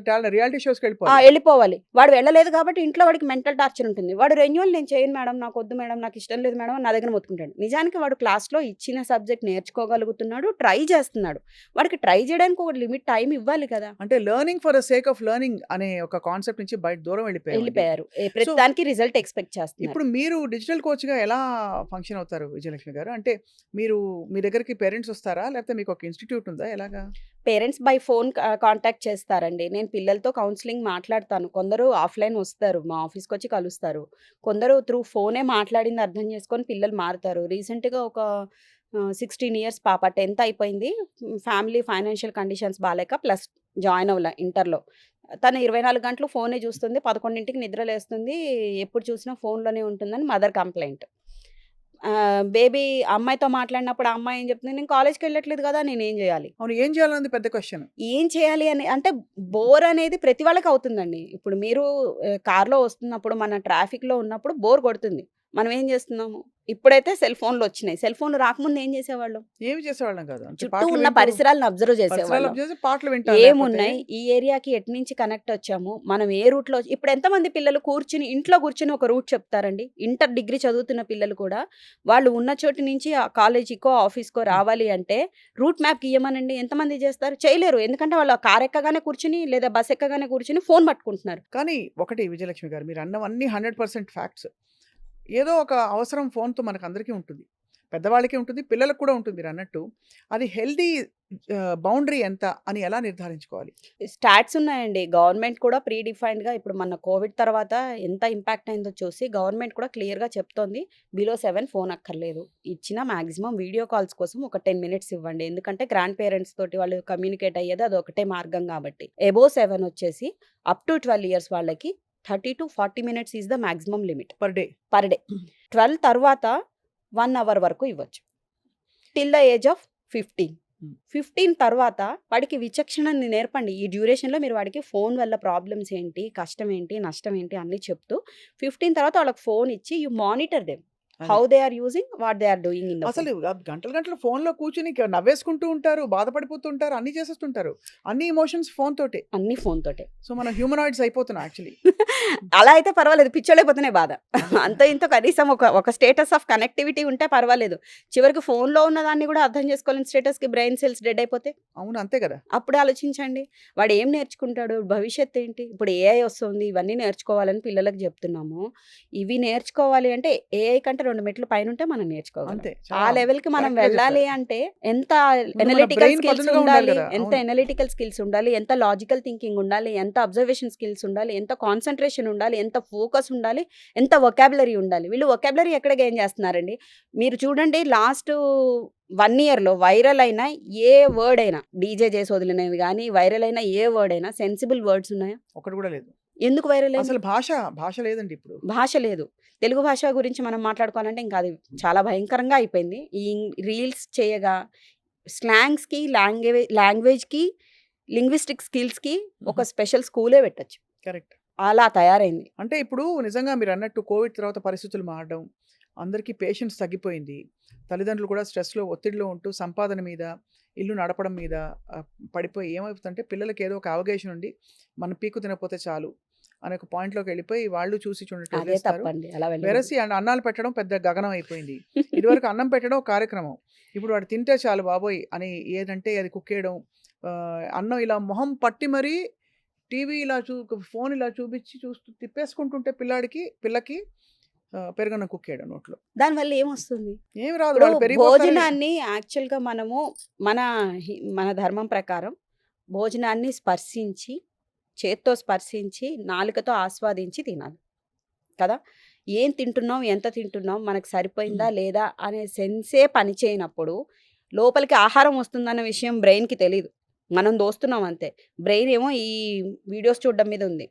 రియాలిటీ షోస్‌కి ఆ! వెళ్ళిపోవాలి. వెళ్ళిపోవాలి. వాడు వెళ్ళలేదు కాబట్టి ఇంట్లో వాడికి మెంటల్ టార్చర్ ఉంటుంది. వాడు రెన్యువల్ నేను చేయను మేడం, నాకొద్దు మేడం, నాకు ఇష్టం లేదు మేడం అని నా దగ్గర మొత్తుకుంటాడు. నిజానికి వాడు క్లాస్‌లో ఇచ్చిన సబ్జెక్ట్ నేర్చుకోగలుగుతున్నాడు, ట్రై చేస్తున్నాడు. వాడికి ట్రై చేయడానికి ఒక లిమిట్ టైం ఇవ్వాలి కదా. అంటే learning for the sake of learning అనే ఒక కాన్సెప్ట్ నుంచి బయట దూరం వెళ్ళిపోయామండి. వెళ్ళిపోయారు. ప్రతి సో దానికి రిజల్ట్ ఎక్స్‌పెక్ట్ చేస్తున్నారు. ఇప్పుడు మీరు డిజిటల్ కోచ్‌గా ఎలా ఫంక్షన్ అవుతారు విజయలక్ష్మి గారు? అంటే మీ దగ్గరికి పేరెంట్స్ వస్తారా? లేకపోతే మీకు ఒక ఇన్‌స్టిట్యూట్ ఉందా? ఎలాగా? పేరెంట్స్ బై ఫోన్ కాంటాక్ట్ చేస్తారండి. నేను పిల్లలతో కౌన్సిలింగ్ మాట్లాడతాను. కొందరు ఆఫ్‌లైన్ వస్తారు, మా ఆఫీస్‌కొచ్చి కలుస్తారు. కొందరు త్రూ ఫోనే మాట్లాడింది అర్థం చేసుకొని పిల్లలు మారుతారు. రీసెంట్‌గా ఒక 16 ఇయర్స్ పాప 10th అయిపోయింది. ఫ్యామిలీ ఫైనాన్షియల్ కండిషన్స్ బాలేక జాయిన్ అవ్వలే ఇంటర్లో. తను 24 గంటలు ఫోనే చూస్తుంది. 11కి నిద్ర లేస్తుంది. ఎప్పుడు చూసినా ఫోన్‌లోనే ఉంటుందని మదర్ కంప్లెయింట్. బేబీ అమ్మాయితో మాట్లాడినప్పుడు ఆ అమ్మాయి ఏం చెప్తుంది, "నేను కాలేజ్‌కి వెళ్ళట్లేదు కదా! నేనేం చేయాలి?" అవును. ఏం చేయాలన్నది పెద్ద క్వెషన్. ఏం చేయాలి అని అంటే బోర్ అనేది ప్రతి వాళ్ళకి అవుతుందండి. ఇప్పుడు మీరు కార్‌లో వస్తున్నప్పుడు మన ట్రాఫిక్‌లో ఉన్నప్పుడు బోర్ కొడుతుంది. మనం ఏం చేస్తున్నాము? ఇప్పుడైతే సెల్ ఫోన్‌లు వచ్చినాయి. సెల్ ఫోన్‌లు రాకముందు ఏం చేసేవాళ్ళం? ఏమి చేసేవాళ్ళం కాదు. అంటే చుట్టూ పాటలు ఉన్న వింటూ పరిసరాలను అబ్జర్వ్ పరిసరాలు చేసేవాళ్ళం. అబ్జర్వ్ చేసి పాటలు వింటాం. లేకపోతే ఏమున్నాయి? ఈ ఏరియాకి ఎటు నుంచి కనెక్ట్ వచ్చాము? మనం ఏ రూట్‌లో ఇప్పుడు ఎంతమంది పిల్లలు ఇంట్లో కూర్చొని ఒక రూట్ చెప్తారండి. ఇంటర్ డిగ్రీ చదువుతున్న పిల్లలు కూడా వాళ్ళు ఉన్న చోటు నుంచి ఆ కాలేజీకో, ఆఫీస్‌కో రావాలి అంటే రూట్ మ్యాప్ గీయమనండి. ఎంతమంది చేస్తారు? చేయలేరు. ఎందుకంటే వాళ్ళు ఆ కార్ ఎక్కగానే కూర్చొని లేదా బస్ ఎక్కగానే కూర్చొని ఫోన్ పట్టుకుంటున్నారు. కానీ ఒకటి విజయలక్ష్మి గారు మీరు అన్నవన్నీ 100% ఫ్యాక్ట్స్. ఏదో ఒక అవసరం ఫోన్‌తో మనకందరికీ ఉంటుంది. పెద్దవాళ్ళకి ఉంటుంది. పిల్లలకు కూడా ఉంటుంది మీరన్నట్టు. అది హెల్తీ బౌండరీ ఎంత అని ఎలా నిర్ధారించుకోవాలి? స్టాట్స్ ఉన్నాయండి. గవర్నమెంట్ కూడా ప్రీ డిఫైన్డ్‌గా ఇప్పుడు మన కోవిడ్ తర్వాత ఎంత ఇంపాక్ట్ అయిందో చూసి గవర్నమెంట్ కూడా క్లియర్‌గా చెప్తోంది. బిలో 7 ఫోన్ అక్కర్లేదు. ఇచ్చిన మాక్సిమం వీడియో కాల్స్ కోసం ఒక 10 మినిట్స్ ఇవ్వండి. ఎందుకంటే గ్రాండ్ పేరెంట్స్ తోటి వాళ్ళు కమ్యూనికేట్ అయ్యేది అదొకటే మార్గం కాబట్టి. అబోవ్ 7 వచ్చేసి అప్ టు 12 ఇయర్స్ వాళ్ళకి 30-40 minutes is the maximum limit per day. Per day. 12 తర్వాత 1 అవర్ వరకు ఇవ్వచ్చు. Till the age of 15. 15 తర్వాత వాడికి విచక్షణని నేర్పండి. ఈ డ్యూరేషన్‌లో మీరు వాడికి ఫోన్ వల్ల ప్రాబ్లమ్స్ ఏంటి, కష్టం ఏంటి, నష్టం ఏంటి అన్నీ చెప్తూ 15 తర్వాత వాళ్ళకి ఫోన్ ఇచ్చి యూ మానిటర్ దెమ్. అది. How they are using, what they are doing in the phone. అసలు గంటలు గంటలు ఫోన్‌లో కూర్చొని నవ్వేసుకుంటూ ఉంటారు, బాధపడిపోతూ ఉంటారు, అన్నీ చేసేస్తుంటారు. అన్ని ఎమోషన్స్ ఫోన్ తోటే. అన్నీ ఫోన్ తోటే. సో మనం హ్యూమనాయిడ్స్ అయిపోతున్నాం యాక్చువల్లీ. అలా అయితే పర్వాలేదు. పిచ్చోళ్ళైపోతేనే బాధ. అంతో ఇంతో కనీసం ఒక స్టేటస్ ఆఫ్ కనెక్టివిటీ ఉంటే పర్వాలేదు. చివరికి ఫోన్‌లో ఉన్నదాన్ని కూడా అర్థం చేసుకోలేని స్టేటస్‌కి బ్రెయిన్ సెల్స్ డెడ్ అయిపోతే అవును. అంతే కదా! అప్పుడు ఆలోచించండి. వాడు ఏం నేర్చుకుంటాడు? భవిష్యత్తు ఏంటి? ఇప్పుడు ఏఐ వస్తుంది. ఇవన్నీ నేర్చుకోవాలని పిల్లలకి చెప్తున్నాము. ఇవి నేర్చుకోవాలి అంటే ఏఐ కంటే 2 మెట్లు పైనుంటే మనం నేర్చుకోగలం. అంతే. ఆ లెవెల్‌కి మనం కరెక్ట్‌గా వెళ్ళాలి చెప్పారు. అంటే ఎంత ముందు మన ఎనలిటికల్ బ్రెయిన్ స్కిల్స్ పదునుగా ఉండాలి ఉండాలి, కదా! ఎంత అవును. ఎనలిటికల్ స్కిల్స్ ఉండాలి, ఎంత లాజికల్ థింకింగ్ ఉండాలి, ఎంత అబ్జర్వేషన్ స్కిల్స్ ఉండాలి, ఎంత కాన్సంట్రేషన్ ఉండాలి, ఎంత ఫోకస్ ఉండాలి, ఎంత వొకాబులరీ ఉండాలి. వీళ్ళు వొకాబులరీ ఎక్కడ గెయిన్ చేస్తున్నారండి? మీరు చూడండి లాస్ట్ 1 ఇయర్‌లో వైరల్ అయిన ఏ వర్డ్ అయినా, డీజే చేసి వదిలినవి గానీ, వైరల్ అయిన ఏ వర్డ్ అయినా సెన్సిబుల్ వర్డ్స్ ఉన్నాయా? ఒకటి కూడా లేదు. ఎందుకు వైరల్ అయింది? అసలు భాష లేదండి ఇప్పుడు. భాష లేదు. తెలుగు భాష గురించి మనం మాట్లాడుకోవాలంటే ఇంకా అది చాలా భయంకరంగా అయిపోయింది. ఈ రీల్స్ చేయగా స్లాంగ్స్‌కి, లాంగ్వేజ్‌కి, లింగ్విస్టిక్ స్కిల్స్‌కి ఒక స్పెషల్ స్కూలే పెట్టొచ్చు. కరెక్ట్. అలా తయారైంది. అంటే ఇప్పుడు నిజంగా మీరన్నట్టు కోవిడ్ తర్వాత పరిస్థితులు మారడం, అందరికీ పేషెన్స్ తగ్గిపోయింది. తల్లిదండ్రులు కూడా స్ట్రెస్‌లో, ఒత్తిడిలో ఉంటూ సంపాదన మీద, ఇల్లు నడపడం మీద పడిపోయి ఏమవుతుందంటే పిల్లలకి ఏదో ఒక అవగేషన్ ఉండి మనం పీకు తినకపోతే చాలు అనే ఒక పాయింట్‌లోకి వెళ్ళిపోయి వాళ్ళు చూసి చూడనట్టు అదే వదిలేస్తారు. తప్పండి. అలా వెళ్ళకూడదు. వెరసి అన్నాలు పెట్టడం పెద్ద గగనం అయిపోయింది. ఇదివరకు అన్నం పెట్టడం ఒక కార్యక్రమం. ఇప్పుడు వాడు తింటే చాలు బాబోయ్ అని ఏదంటే అది కుక్కేయడం. అన్నం ఇలా మొహం పట్టి మరీ టీవీ ఇలా ఫోన్ ఇలా చూపించి చూస్తూ తిప్పేసుకుంటుంటే పిల్లకి పెరుగన్నం కుక్కేయడం నోట్లో. దానివల్ల ఏమొస్తుంది? ఏమి రాదు. ఇప్పుడు వాళ్ళు పెరిగిపోతారు. భోజనాన్ని యాక్చువల్‌గా మనము మన ధర్మం ప్రకారం భోజనాన్ని స్పర్శించి, చేత్తో స్పర్శించి, నాలుకతో ఆస్వాదించి తినాలి. కదా! ఏం తింటున్నాం? ఎంత తింటున్నాం? మనకు సరిపోయిందా? లేదా? అనే సెన్సే పని చేయనప్పుడు లోపలికి ఆహారం వస్తుందన్న విషయం బ్రెయిన్‌కి తెలీదు. మనం దోస్తున్నాం అంతే. బ్రెయిన్ ఏమో ఈ వీడియోస్ చూడడం మీద ఉంది.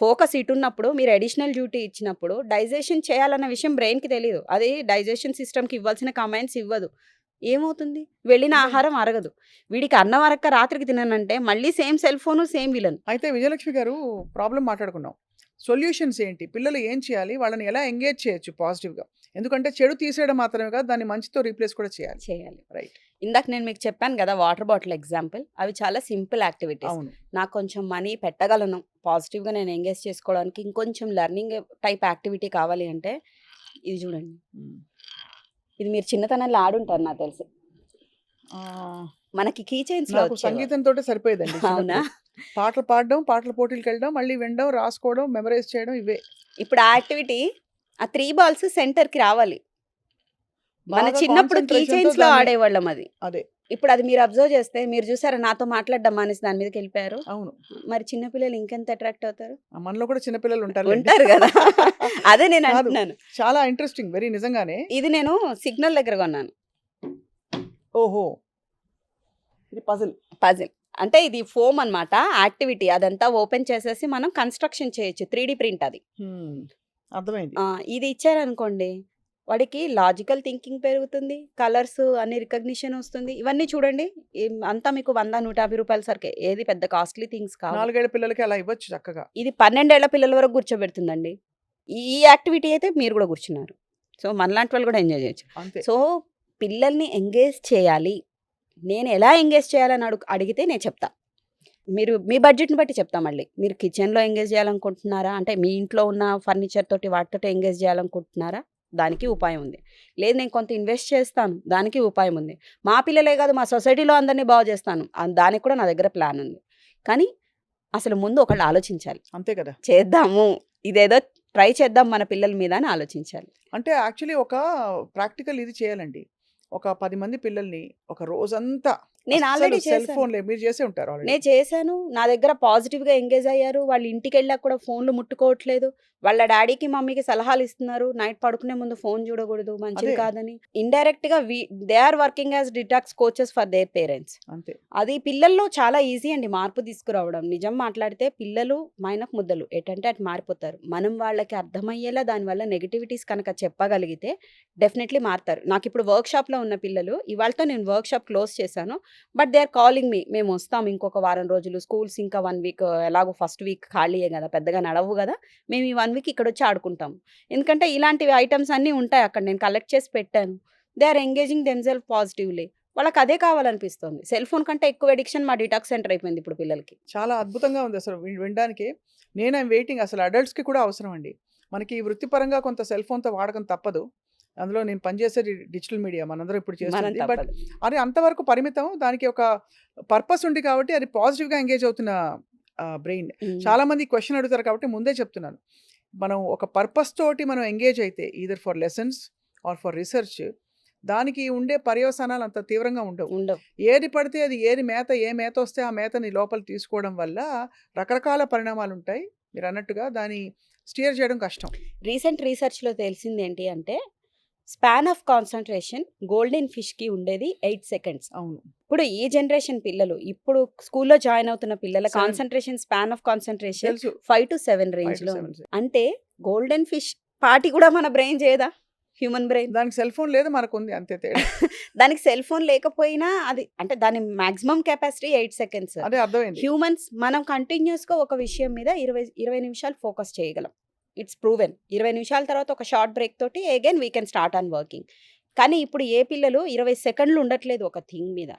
ఫోకస్ ఇటున్నప్పుడు మీరు అడిషనల్ డ్యూటీ ఇచ్చినప్పుడు డైజెషన్ చేయాలన్న విషయం బ్రెయిన్‌కి తెలీదు. అది డైజెషన్ సిస్టమ్‌కి ఇవ్వాల్సిన కమాండ్స్ ఇవ్వదు. ఏమవుతుంది? వెళ్ళిన అంటే ఆహారం అరగదు. వీడికి అన్నం అరక్క రాత్రికి తిననంటే మళ్ళీ same cell phone, same villain. అయితే విజయలక్ష్మి గారు ప్రాబ్లమ్ మాట్లాడుకున్నాం. సొల్యూషన్స్ ఏంటి? పిల్లలు ఏం చేయాలి? వాళ్ళని ఎలా ఎంగేజ్ చేయొచ్చు పాజిటివ్‌గా? ఎందుకంటే చెడు తీసేయడం మాత్రమే కాదు దాన్ని మంచితో రీప్లేస్ కూడా చేయాలి. చేయాలి. రైట్. ఇందాక నేను మీకు చెప్పాను గదా! Water bottle example. అవి చాలా సింపుల్ యాక్టివిటీస్. అవును. నాకు కొంచెం మనీ పెట్టగలను. పాజిటివ్‌గా నేను ఎంగేజ్ చేసుకోవడానికి ఇంకొంచెం లెర్నింగ్ టైప్ యాక్టివిటీ కావాలి అంటే ఇది చూడండి. హ్మ్. ఇది మీరు చిన్నతనంలో ఆడుంటారు నాకు తెలిసి. ఆహ్, మనకి కీ చైన్స్‌లో నాకు వచ్చేవి. సంగీతంతోటే సరిపోయేదండి అవునా? చిన్నప్పుడు. పాటలు పాడడం, పాటల పోటీలకెళ్ళడం, మళ్ళీ వినడం, రాసుకోవడం, మెమరైజ్ చేయడం ఇవే. ఇప్పుడు ఆ యాక్టివిటీ ఆ 3 బాల్స్ సెంటర్‌కి రావాలి. మన బాగా చిన్నప్పుడు కీ కాన్సంట్రేషన్‌తో చైన్స్‌లో దాన్ని ఆడేవాళ్ళం అది. అదే. ఇప్పుడు అది మీరు అబ్జర్వ్ చేస్తే మీరు చూసారా నాతో మాట్లాడడం మానేసి దాని మీదకెళ్ళిపోయారు. అవును. మరి చిన్న పిల్లలు ఇంకెంత అట్రాక్ట్ అవుతారు? మనలో కూడా చిన్న పిల్లలు ఉంటారులెండి. ఉంటారు గదా! అదే నేను కాదు. అంటున్నాను. చాలా ఇంట్రెస్టింగ్ వెరీ నిజంగానే. ఇది నేను సిగ్నల్ దగ్గర కొన్నాను. ఓహో! ఇది పజిల్. పజిల్. అంటే ఇది ఫోమ్ అన్నమాట. యాక్టివిటీ అదంతా ఓపెన్ చేసేసి మనం కన్‌స్ట్రక్షన్ చేయొచ్చు. 3 ప్రింట్ అది. అర్థమైంది. ఇది ఇచ్చారనుకోండి, వాడికి లాజికల్ థింకింగ్ పెరుగుతుంది. కలర్స్ అన్ని రికగ్నిషన్ వస్తుంది. ఇవన్నీ చూడండి అంతా మీకు 100, 150 రూపాయల సరికే. ఏది పెద్ద కాస్ట్‌లీ థింగ్స్ కావు. 4 ఏళ్ల పిల్లలకి అలా ఇవ్వచ్చు చక్కగా. ఇది 12 ఏళ్ల పిల్లల వరకు కూర్చోబెడుతుందండి. ఈ యాక్టివిటీ అయితే మీరు కూడా కూర్చున్నారు. సో, మనలాంటి వాళ్ళు కూడా ఎంజాయ్ చేయొచ్చు. అంతే. సో, పిల్లల్ని ఎంగేజ్ చేయాలి. నేను ఎలా ఎంగేజ్ చేయాలని అడిగితే నేను చెప్తా. మీరు మీ బడ్జెట్‌ని బట్టి చెప్తా మళ్ళీ. మీరు కిచెన్‌లో ఎంగేజ్ చేయాలనుకుంటున్నారా? అంటే మీ ఇంట్లో ఉన్న ఫర్నిచర్ తోటి వాటితోటి ఎంగేజ్ చేయాలనుకుంటున్నారా? దానికి ఉపాయం ఉంది. లేదు నేను కొంత ఇన్వెస్ట్ చేస్తాను. దానికి ఉపాయం ఉంది. మా పిల్లలే కాదు మా సొసైటీలో అందరిని బాగు చేస్తాను. దానికి కూడా నా దగ్గర ప్లాన్ ఉంది. కానీ అసలు ముందు ఒకళ్ళు ఆలోచించాలి. అంతే కదా! చేద్దాము. ఇదేదో ట్రై చేద్దాం మన పిల్లల మీద అని ఆలోచించాలి. అంటే యాక్చువల్లీ ఒక ప్రాక్టికల్ ఇది చేయాలండి. ఒక 10 మంది పిల్లల్ని ఒక రోజంతా నేను ఆల్రెడీ సెల్ చేశాను. ఫోన్‌లే మీరు చేసే ఉంటారు ఆల్రెడీ. నేను చేశాను. నా దగ్గర పాజిటివ్‌గా ఎంగేజ్ అయ్యారు. వాళ్ళు ఇంటికెళ్ళాక కూడా ఫోన్‌లు ముట్టుకోవట్లేదు. వాళ్ళ డ్యాడీకి, మమ్మీకి సలహాలు ఇస్తున్నారు. నైట్ పడుకునే ముందు ఫోన్ చూడకూడదు. మంచిది అదే. కాదని. ఇండైరెక్ట్‌గా they are working as detox coaches for their parents. అంతే. అది పిల్లల్లో చాలా ఈజీ అండి మార్పు తీసుకురావడం. నిజం మాట్లాడితే పిల్లలు మైనపు ముద్దలు. ఎటంటే అటు మారిపోతారు. మనం వాళ్ళకి అర్థమయ్యేలా దానివల్ల నెగటివిటీస్ కనుక చెప్పగలిగితే డెఫినెట్లీ మారుతారు. నాకిప్పుడు వర్క్‌షాప్‌లో ఉన్న పిల్లలు ఇవాళతో నేను వర్క్‌షాప్ క్లోజ్ చేశాను. But they are calling me. మేము వస్తాం ఇంకొక వారం రోజులు. స్కూల్స్ ఇంకా 1 వీక్ ఎలాగో ఫస్ట్ వీక్ ఖాళీయే కదా! పెద్దగా నడవవు కదా! మేము ఈ 1 వీక్ ఇక్కడొచ్చి ఆడుకుంటాం. ఎందుకంటే ఇలాంటివి ఐటెమ్స్ అన్నీ ఉంటాయి అక్కడ. నేను కలెక్ట్ చేసి పెట్టాను. They are engaging themself positively. వాళ్ళకి అదే కావాలనిపిస్తుంది. సెల్ ఫోన్ కంటే ఎక్కువ అడిక్షన్ మా డిటాక్స్ సెంటర్ అయిపోయింది ఇప్పుడు పిల్లలకి. చాలా అద్భుతంగా ఉంది అసలు వినడానికి. నేను ఐయామ్ వెయిటింగ్ అసలు అడల్ట్స్‌కి కూడా అవసరం అండి. మనకి వృత్తిపరంగా కొంత సెల్ ఫోన్‌తో వాడకం తప్పదు. అందులో నేను పనిచేసేది డిజిటల్ మీడియా మనందరం ఇప్పుడు మనం చేస్తుంది. బట్ తప్పదు. అది అంతవరకు పరిమితం. దానికి ఒక పర్పస్ ఉంది కాబట్టి అది పాజిటివ్‌గా ఎంగేజ్ అవుతున్న బ్రెయిన్. హ్మ్. చాలామంది క్వెషన్ అడుగుతారు కాబట్టి ముందే చెప్తున్నాను. మనం ఒక పర్పస్ తోటి మనం ఎంగేజ్ అయితే either for lessons or for research దానికి ఉండే పర్యవసానాలు అంత తీవ్రంగా ఉండవు. ఉండవు. ఏది పడితే అది ఏ మేత వస్తే ఆ మేతని లోపల తీసుకోవడం వల్ల రకరకాల పరిణామాలు ఉంటాయి. మీరు అన్నట్టుగా దాన్ని స్టీర్ చేయడం కష్టం. రీసెంట్ రీసెర్చ్‌లో తెలిసింది ఏంటి అంటే స్పాన్ ఆఫ్ కాన్సంట్రేషన్ గోల్డెన్ ఫిష్‌కి ఉండేది 8 సెకండ్స్. అవును. ఇప్పుడు ఈ జనరేషన్ పిల్లలు ఇప్పుడు స్కూల్‌లో జాయిన్ అవుతున్న పిల్లల Seven. Concentration span of concentration తెలుసు. 5-7 5 రేంజ్‌లో to ఉంది. 7. అంటే గోల్డెన్ ఫిష్ పాటి కూడా మన బ్రెయిన్ చేయదా? Human brain. దానికి సెల్ ఫోన్ లేదు మనకుంది అంతే తేడా. దానికి సెల్ ఫోన్ లేకపోయినా అది అంటే దాని మాక్సిమం కెపాసిటీ 8 సెకండ్స్. అదే అర్థమైంది. హ్యూమన్స్ మనం కంటిన్యూస్‌గా ఒక విషయం మీద 20 నిమిషాలు ఫోకస్ చేయగలం. It's proven. 20 నిమిషాల తర్వాత ఒక షార్ట్ బ్రేక్ తోటి again we can start on working. కానీ ఇప్పుడు ఏ పిల్లలు 20 సెకండ్లు ఉండట్లేదు ఒక థింగ్ మీద.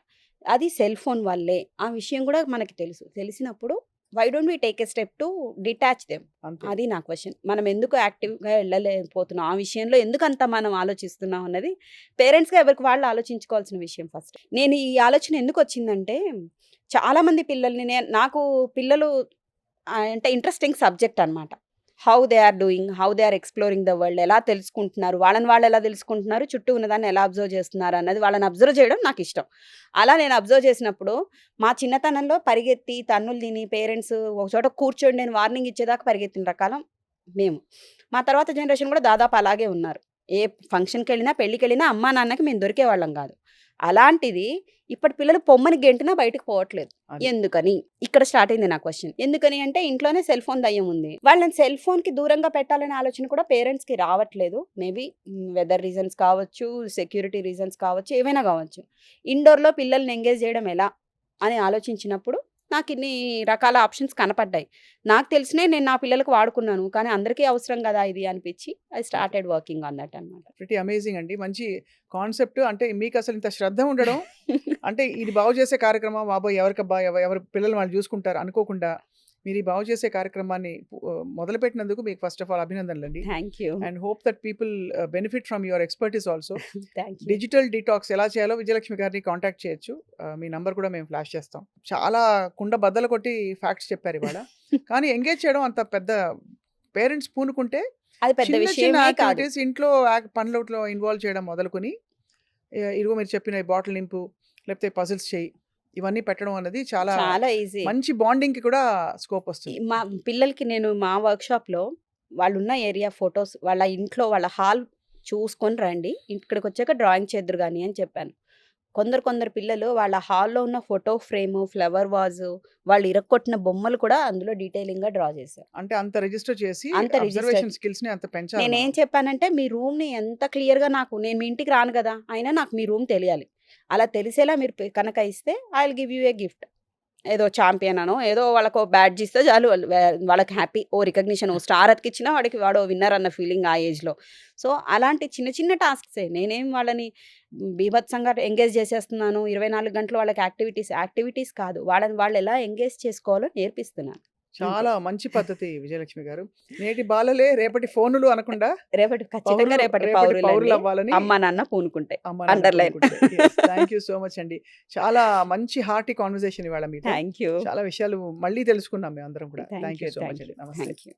అది సెల్ ఫోన్ వల్లే. ఆ విషయం కూడా మనకి తెలుసు. తెలిసినప్పుడు why don't we take a step to detach them? అంతే. అది నా క్వెషన్. మనం ఎందుకు యాక్టివ్‌గా వెళ్ళలేకపోతున్నాం? ఆ విషయంలో ఎందుకంత మనం ఆలోచిస్తున్నాం అన్నది పేరెంట్స్‌గా ఎవరికి వాళ్ళు ఆలోచించుకోవాల్సిన విషయం ఫస్ట్. నేను ఈ ఆలోచన ఎందుకొచ్చిందంటే చాలామంది పిల్లల్ని నాకు పిల్లలు అంటే ఇంట్రెస్టింగ్ సబ్జెక్ట్ అనమాట. How they are doing, how they are exploring the world ఎలా తెలుసుకుంటున్నారు, వాళ్ళని వాళ్ళు ఎలా తెలుసుకుంటున్నారు, చుట్టూ ఉన్నదాన్ని ఎలా అబ్జర్వ్ చేస్తున్నారు అన్నది వాళ్ళని అబ్జర్వ్ చేయడం నాకిష్టం. అలా నేను అబ్జర్వ్ చేసినప్పుడు మా చిన్నతనంలో పరిగెత్తి, తన్నులు తిని పేరెంట్స్ ఒక చోట కూర్చోండి అని వార్నింగ్ ఇచ్చేదాకా పరిగెత్తిన రకాలం మేము. మా తర్వాత జనరేషన్ కూడా దాదాపు అలాగే ఉన్నారు. ఏ ఫంక్షన్‌కెళ్ళినా, పెళ్ళికెళ్ళినా అమ్మా, నాన్నకి మేము దొరికేవాళ్ళం కాదు. అలాంటిది ఇప్పటి పిల్లలు పొమ్మని గెంటినా బయటకు పోవట్లేదు. అది. ఎందుకని? ఇక్కడ స్టార్ట్ అయింది నా క్వెషన్. ఎందుకని అంటే ఇంట్లోనే సెల్ ఫోన్ దయ్యం ఉంది. వాళ్ళని సెల్ ఫోన్‌కి దూరంగా పెట్టాలనే ఆలోచన కూడా పేరెంట్స్‌కి రావట్లేదు. మేబీ వెదర్ రీజన్స్ కావచ్చు, సెక్యూరిటీ రీజన్స్ కావచ్చు, ఏవైనా కావచ్చు. ఇండోర్‌లో పిల్లల్ని ఎంగేజ్ చేయడం ఎలా అని ఆలోచించినప్పుడు నాకు ఇన్ని రకాల ఆప్షన్స్ కనపడ్డాయి. నాకు తెలిసినవి నేను నా పిల్లలకు వాడుకున్నాను. కానీ అందరికీ అవసరం కదా ఇది అనిపించి I started working on that అన్నమాట. ప్రిటీ అమేజింగ్ అండి. మంచి కాన్సెప్ట్. అంటే మీకు అసలు ఇంత శ్రద్ధ ఉండడం అంటే ఇది బాగు చేసే కార్యక్రమం బాబోయ్ ఎవరికబ్బా ఎవరి పిల్లలు వాళ్ళు చూసుకుంటారు అనుకోకుండా మీరు ఈ బాగు చేసే కార్యక్రమాన్ని మొదలుపెట్టినందుకు మీకు ఫస్ట్ ఆఫ్ ఆల్ అభినందనలండి. Thank you. And hope that people benefit from your expertise also. Thank you. Digital detox ఎలా చేయాలో విజయలక్ష్మి గారిని కాంటాక్ట్ చేయొచ్చు. మీ నంబర్ కూడా మేము ఫ్లాష్ చేస్తాం. చాలా కుండ బద్దలు కొట్టి ఫ్యాక్ట్స్ చెప్పారు ఇవాళ. కానీ ఎంగేజ్ చేయడం అంత పెద్ద పేరెంట్స్ పూనుకుంటే అది పెద్ద చిన్న చిన్న విషయమే కాదు. యాక్టివిటీస్ ఇంట్లో పనులలో ఇన్వాల్వ్ చేయడం మొదలుకొని ఇదిగో మీరు చెప్పిన బాటిల్ నింపు లేకపోతే పజిల్స్ చేయి ఇవన్నీ పెట్టడం అనేది చాలా చాలా ఈజీ. మంచి బాండింగ్‌కి కూడా స్కోప్ వస్తుంది. మా పిల్లలకి నేను మా వర్క్‌షాప్‌లో వాళ్ళున్న ఏరియా ఫోటోస్ వాళ్ళ ఇంట్లో వాళ్ళ హాల్ చూసుకొని రండి. ఇక్కడికొచ్చాక డ్రాయింగ్ చేద్దురు గాని అని చెప్పాను. కొందరు పిల్లలు వాళ్ళ హాల్‌లో ఉన్న ఫోటో ఫ్రేము, ఫ్లవర్ వాజు, వాళ్ళు ఇరక్కొట్టిన బొమ్మలు కూడా అందులో డీటెయిలింగ్‌గా డ్రా చేశారు. అంటే అంత రిజిస్టర్ చేసి అంత రిజిస్టర్ అబ్జర్వేషన్ స్కిల్స్‌ని అంత పెంచాలి నేనేం మనం. చెప్పానంటే, మీ రూమ్‌ని ఎంత క్లియర్‌గా నేను మీ ఇంటికి రాను గదా! అయినా నాకు మీ రూమ్ తెలియాలి. అలా తెలిసేలా మీరు కనుక ఇస్తే I will give you a gift. ఏదో చాంపియన్ అనో, ఏదో వాళ్ళకో బ్యాడ్జ్ ఇస్తే చాలు వాళ్ళకి హ్యాపీ. ఓ రికగ్నిషన్, ఓ స్టార్ అతికిచ్చినా వాడో విన్నర్ అన్న ఫీలింగ్ ఆ ఏజ్‌లో. సో, అలాంటి చిన్న చిన్న టాస్క్సే. నేనేం వాళ్ళని బీభత్సంగా ఎంగేజ్ చేసేస్తున్నాను. 24 గంటలు వాళ్ళకి యాక్టివిటీస్ కాదు. వాళ్ళని వాళ్ళు ఎలా ఎంగేజ్ చేసుకోవాలో నేర్పిస్తున్నాను. అంతే. చాలా మంచి పద్ధతి విజయలక్ష్మి గారు. నేటి బాలలే రేపటి ఫోనులు అనకుండా ఖచ్చితంగా రేపటి పౌరులు పౌరులండి. అవ్వాలని అమ్మ, నాన్న పూనుకుంటే. అమ్మ నాన్న అండర్‌లైన్. కోరుకుంటే. Yes. Thank you so much అండి. చాలా మంచి హార్టీ కాన్వర్జేషన్ ఇవాళ మీతో. Thank you. చాలా విషయాలు మళ్ళీ తెలుసుకున్నాం మేమందరం కూడా. థాంక్ యూ సో మచ్ అండి. నమస్తే. Thank you.